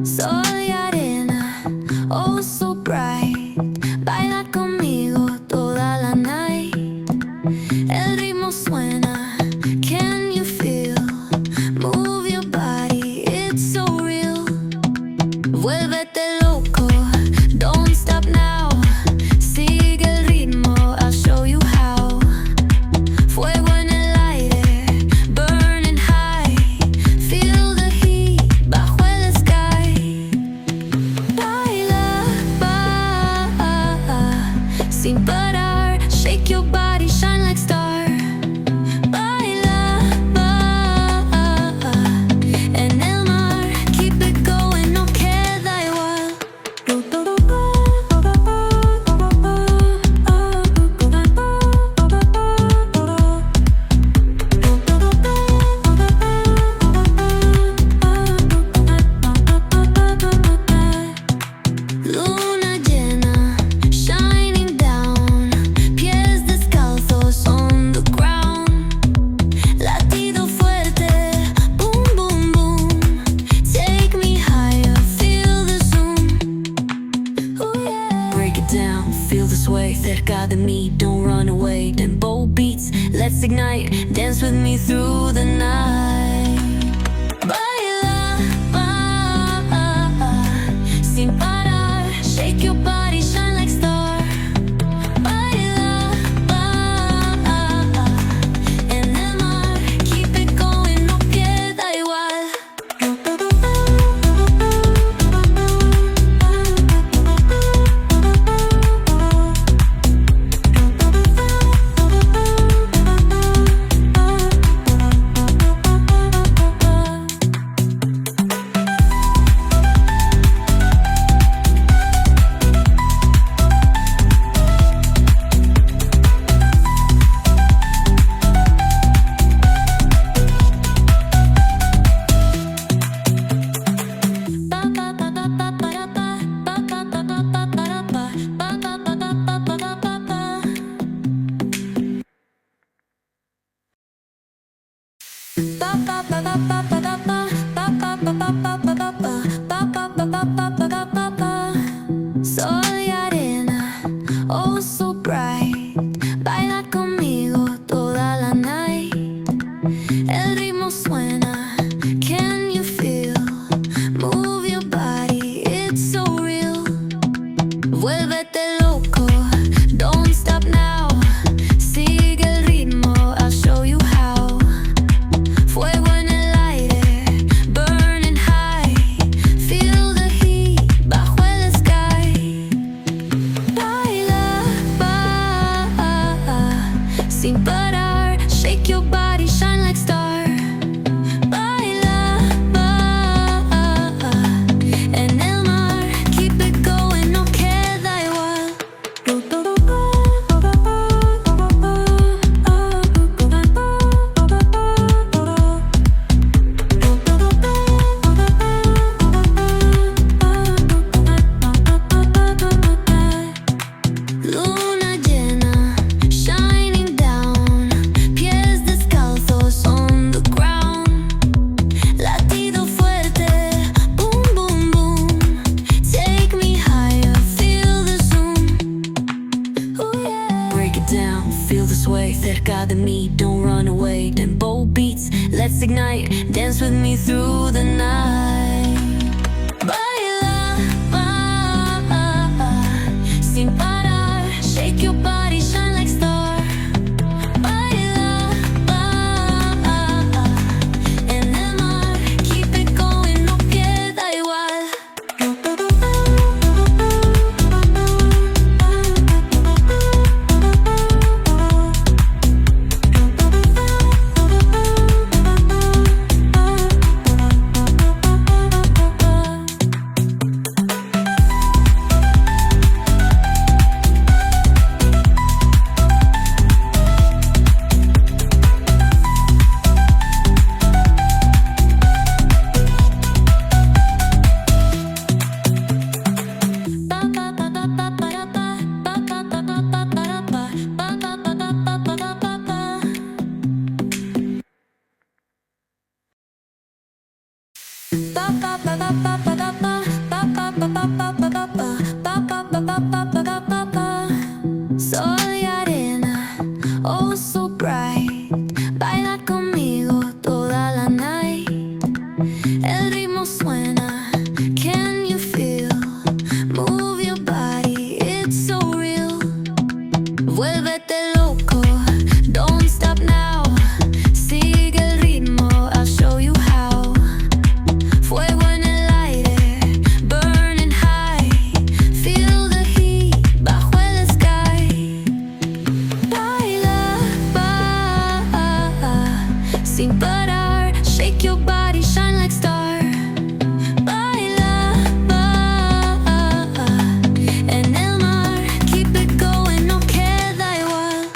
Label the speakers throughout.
Speaker 1: Sol y arena, oh so bright. Baila conmigo toda la night. El ritmo suena, can you feel? Move your body, it's so real. Vuélvete loco, don't stop now. Sigue el ritmo, I'll show you how. Fuego en el aire, burning high. Feel the heat bajo el sky. Baila, sin parar. Shake your body, shine like star. Baila, en el mar. Keep it going, no queda igual. Luna llena, shining down. Pies descalzos on the ground. Latido fuerte, boom, boom, boom. Take me higher, feel the zoom. Oh yeah. Break it down, feel the sway. Cerca de mí, don't run away. Tempo beats, let's ignite. Dance with me through the night. Baila, sin parar. Shake your body, shine like star. Baila, en el mar. Keep it going, no queda igual. Sol y arena, oh so bright. Baila conmigo toda la night. El ritmo suena, can you feel? Move your body, it's so real. Vuélvete loco, don't stop now. Sigue el ritmo, I'll show you how. Fuego en el aire, burning high. Feel the heat bajo el sky. Baila, sin parar. Shake your body, shine like star. Baila, en el mar. Keep it going, no queda igual. Luna llena, shining down. Pies descalzos on the ground. Latido fuerte, boom, boom, boom. Take me higher, feel the zoom. Oh yeah. Break it down, feel the sway. Cerca de mí, don't run away. Tempo beats, let's ignite. Dance with me through the night. Baila, sin parar. Shake your body, shine like star. Baila, en el mar. Keep it going, no queda igual. oh so bright. Baila conmigo toda la night. El ritmo suena, can you feel? Move your body, it's so real. Vuélvete loco, don't stop now. Sigue el ritmo, I'll show you how. Fuego en el aire, burning high. Feel the heat bajo el sky. Baila, sin parar. Shake your body, shine like star. Baila, en el mar. Keep it going, no queda igual.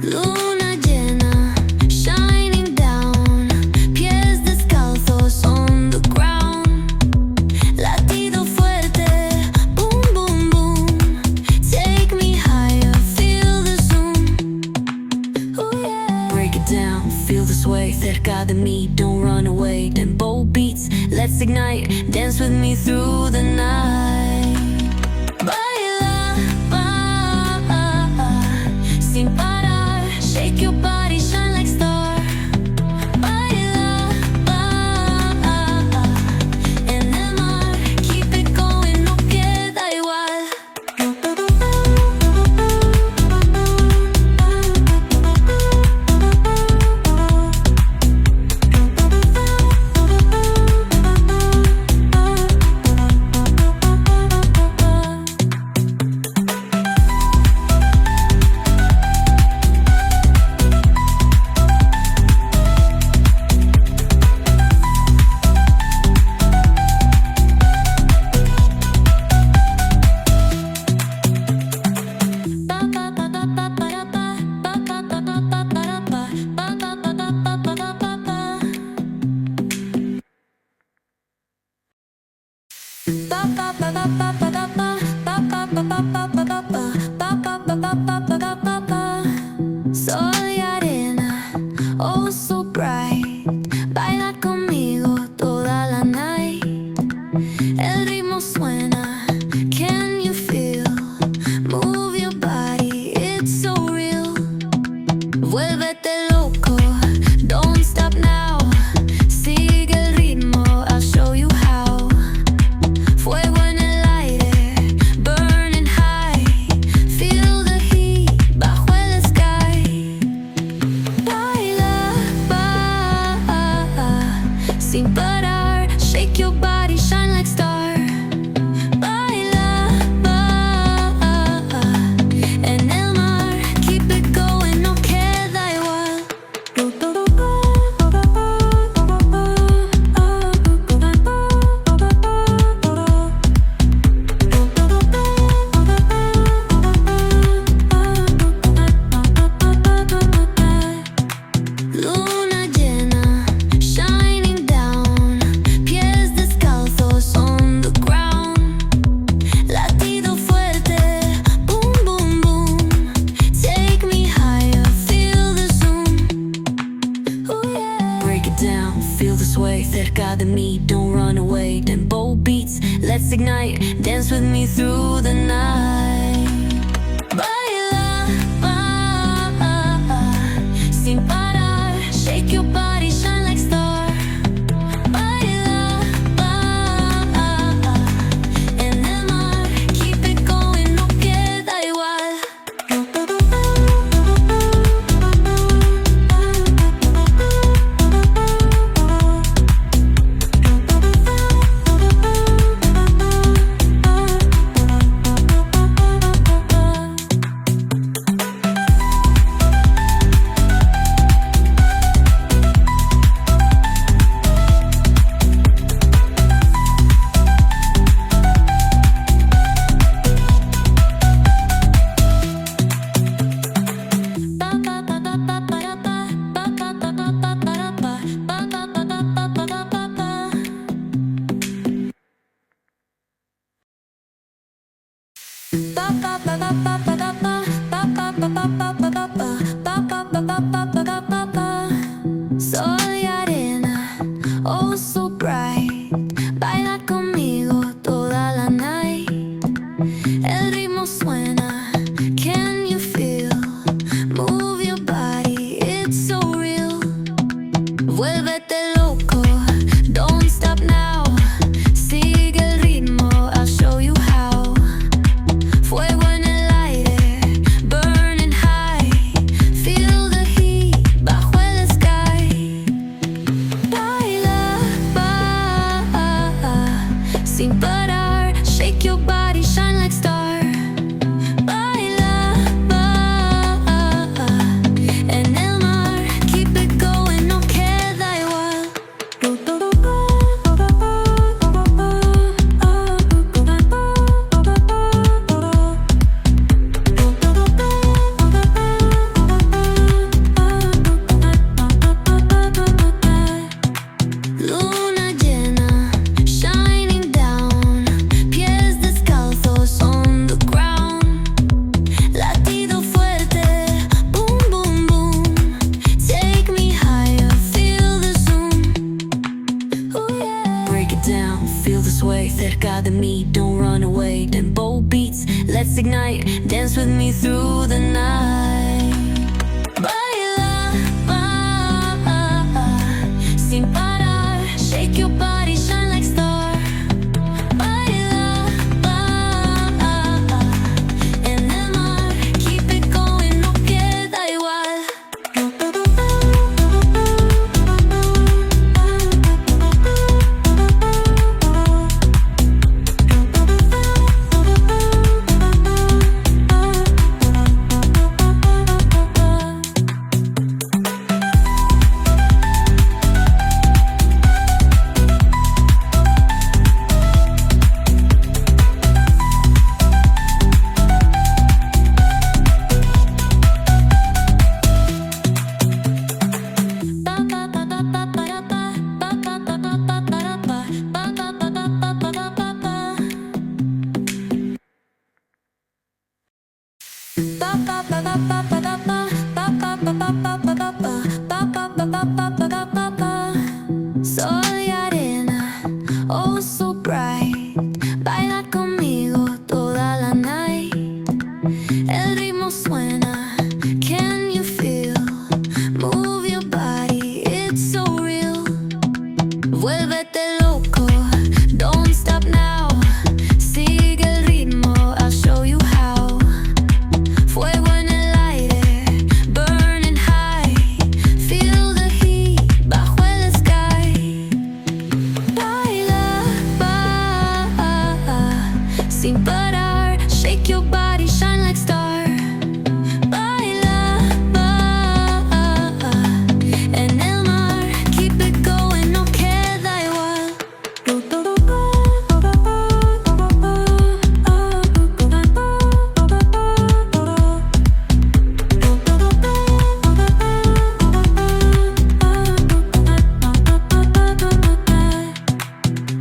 Speaker 1: Luna llena, shining down. Pies descalzos on the ground. Latido fuerte, boom, boom, boom. Take me higher, feel the zoom. Ooh, yeah. Break it down, feel the sway. Cerca de mí, don't run away. Tempo beats, let's ignite. Dance with me through the night. Baila, sin parar. Shake your body, shine like star. Baila, en el mar. Keep it going, no queda igual. Sol y arena, oh so bright. Baila conmigo toda la night. El ritmo suena, can you feel? Move your body, it's so real. Vuélvete loco, don't stop now. Sigue el ritmo, I'll show you how. Fuego en el aire, burning high. Feel the heat bajo el sky. Baila, sin parar. Shake your body, shine like star. Baila, en el mar. Keep it going, no queda igual. Luna llena, shining down. Pies descalzos on the ground. Latido fuerte, boom, boom, boom. Take me higher, feel the zoom. Ooh, yeah. Break it down, feel the sway. Cerca de mí, don't run away. Tempo beats, let's ignite. Dance with me through the night. Baila, sin parar. Shake your body, shine like star. Baila, en el mar. Keep it going, no queda igual. let's ignite, dance with me through the night. Baila, sin parar, shake your body, shine like star. Baila, en el mar, keep it going, no queda igual. Sol y arena, oh so bright. Baila conmigo toda la night. El ritmo suena, can you feel? Move your body, it's so real. Vuélvete loco, don't stop now. Sigue el ritmo, I'll show you how. Fuego en el aire, burning high. Feel the heat bajo el sky. Baila, sin parar, shake your body, shine like star. Baila, en el mar, keep it going, no queda igual.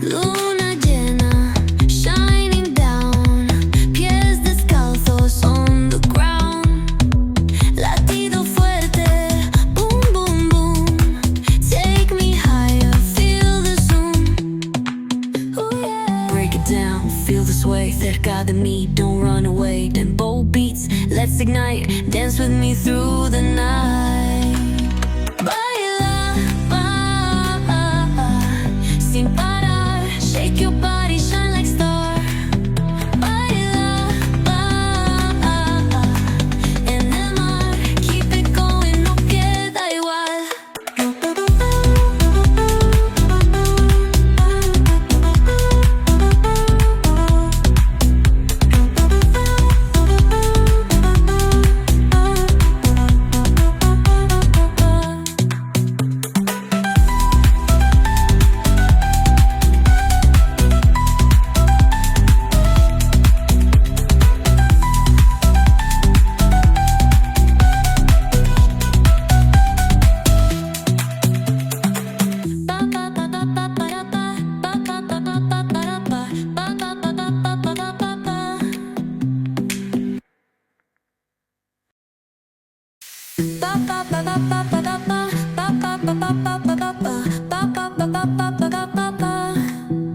Speaker 1: Luna llena, shining down, pies descalzos on the ground. Latido fuerte, boom, boom, boom. Take me higher, feel the zoom. Ooh, yeah. Break it down, feel the sway, cerca de mí, don't run away. Tempo beats, let's ignite, dance with me through the night. Baila, sin parar, shake your body, shine like star. Baila, en el mar, keep it going, no queda igual.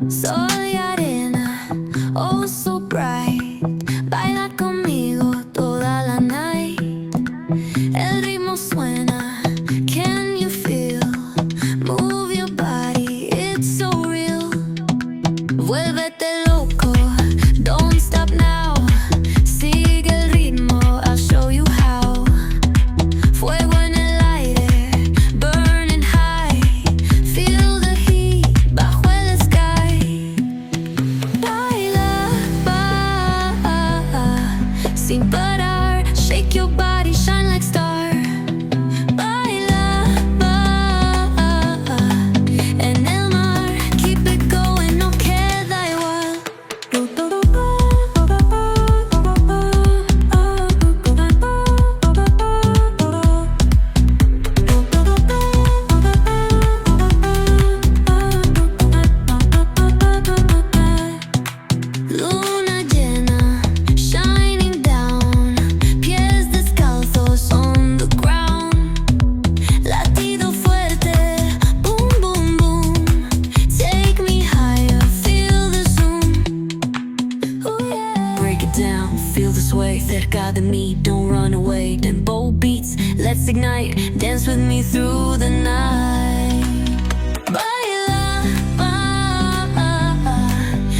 Speaker 1: Sol y arena, oh so bright. Baila conmigo toda la night. El ritmo suena, can you feel? Move your body, it's so real. Vuélvete loco, don't stop now. Sigue el ritmo, I'll show you how. Fuego en el aire, burning high. dance with me through the night. Baila,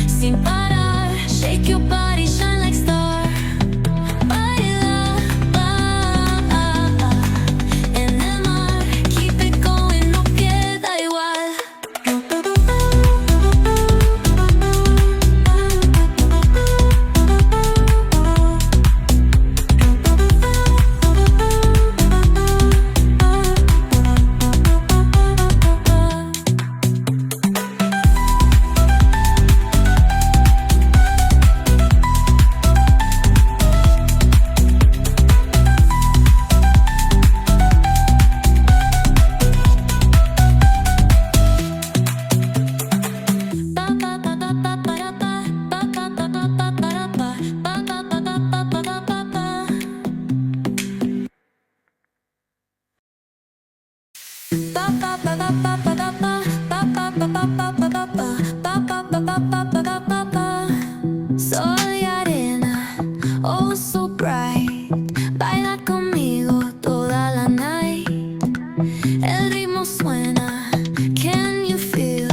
Speaker 1: sin parar, shake your body, shine like star. Baila, en el mar, keep it going, no queda igual. Sol y arena, oh so bright. Baila conmigo toda la night. El ritmo suena, can you feel?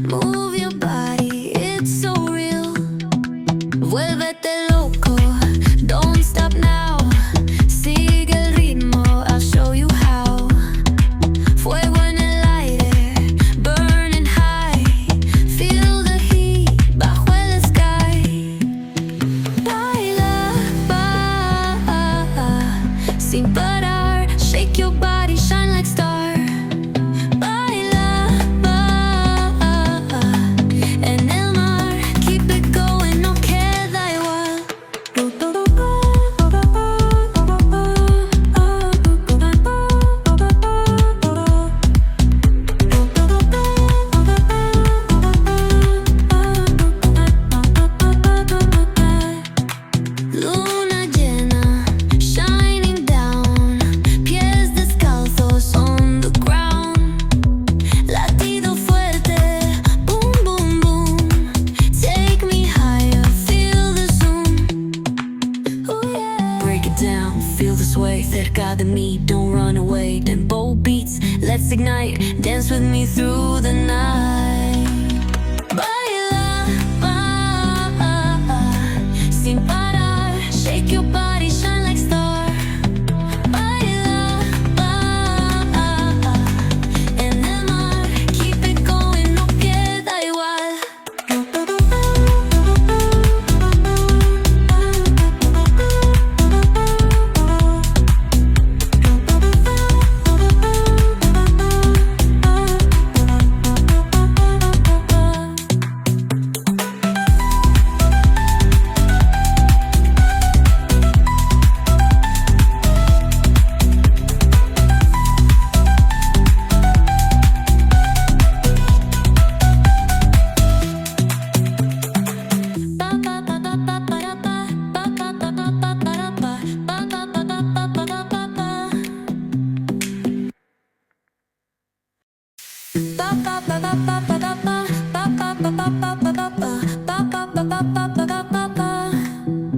Speaker 1: Move your body, it's so real. Vuélvete loco, don't stop now. Sigue el ritmo, I'll show you how. Fuego en el aire, burning high. Feel the heat bajo el sky. Baila, sin parar, shake your body, shine like star. Baila, en el mar, keep it going, no queda igual. Luna llena, shining down, pies descalzos on the ground. Latido fuerte, boom, boom, boom. Take me higher, feel the zoom. Oh yeah. Break it down, feel the sway, cerca de mí, don't run away. Tempo beats, let's ignite, dance with me through the night. Baila, sin parar, shake your body, shine like star. Baila, en el mar, keep it going, no queda igual.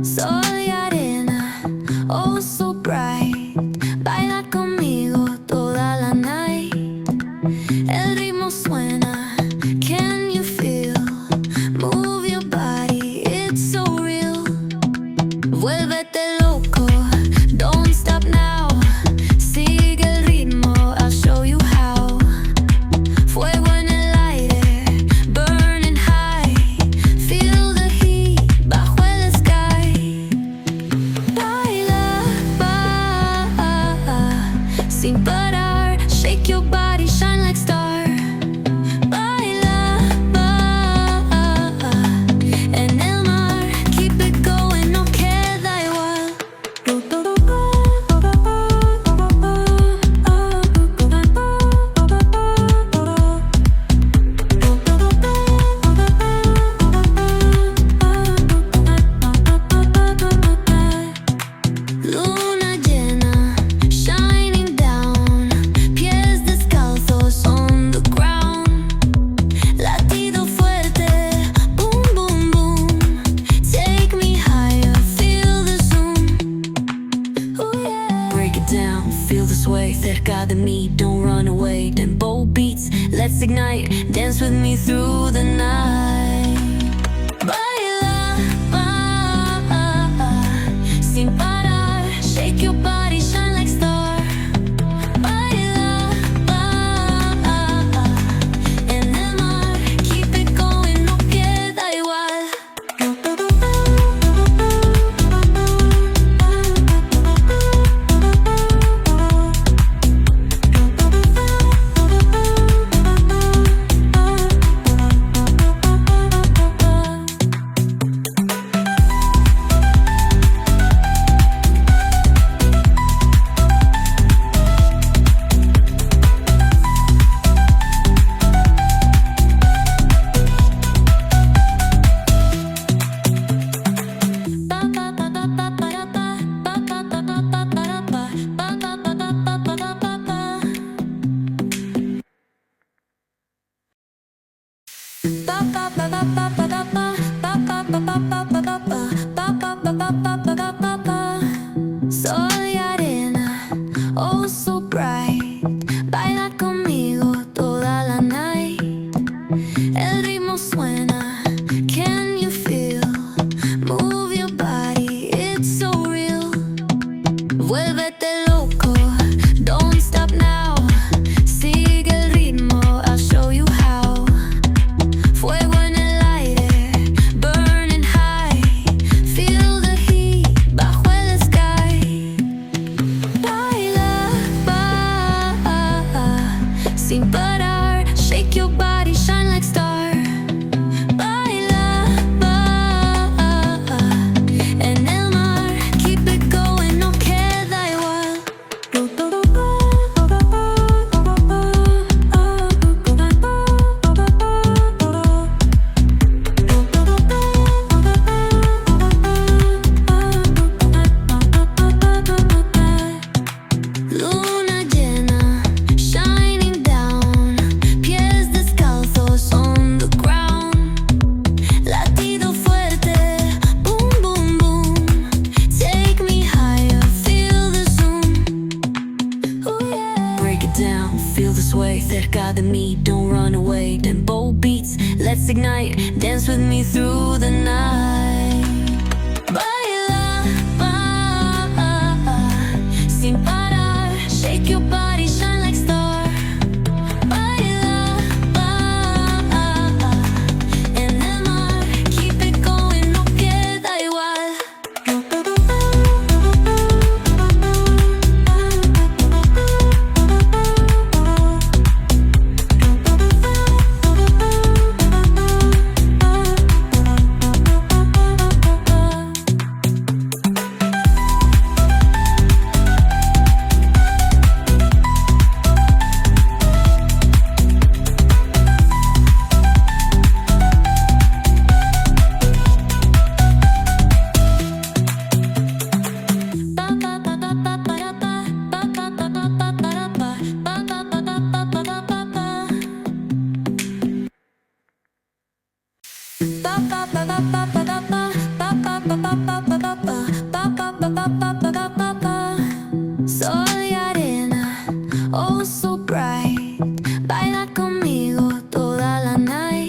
Speaker 1: Sol y arena, oh so bright. Baila conmigo toda la night. El ritmo suena, can you feel? Move your body, it's so real. Vuélvete loco, don't stop now. Sigue el ritmo, I'll show you how. Fuego en el aire, burning high. Feel the heat bajo el sky. Baila, sin parar, shake your body, shine like star. Baila, en el mar, keep it going, no queda igual. Luna llena, shining down, pies descalzos on cerca de mí, don't run away. Tempo beats, let's ignite, dance with me through the night. Baila, sin parar, shake your body, shine like star. Baila, en el mar, keep it going, no queda igual. Sol y arena, oh so bright. Baila conmigo toda la night. El ritmo suena, can you feel? Move your body, it's so real. Vuélvete loco, don't stop now. Sigue el ritmo, I'll show you how. Fuego en el aire, burning high. Feel the heat bajo el sky. Baila, sin parar, shake your body, shine like star. Baila, en el mar, keep it going, no queda igual. Luna llena, shining down, pies descalzos on the ground. Latido fuerte, boom, boom, boom. Take me higher, feel the zoom. Oh yeah. Break it down, feel the sway, cerca de mí, don't run away. Tempo beats, let's ignite, dance with me through the night.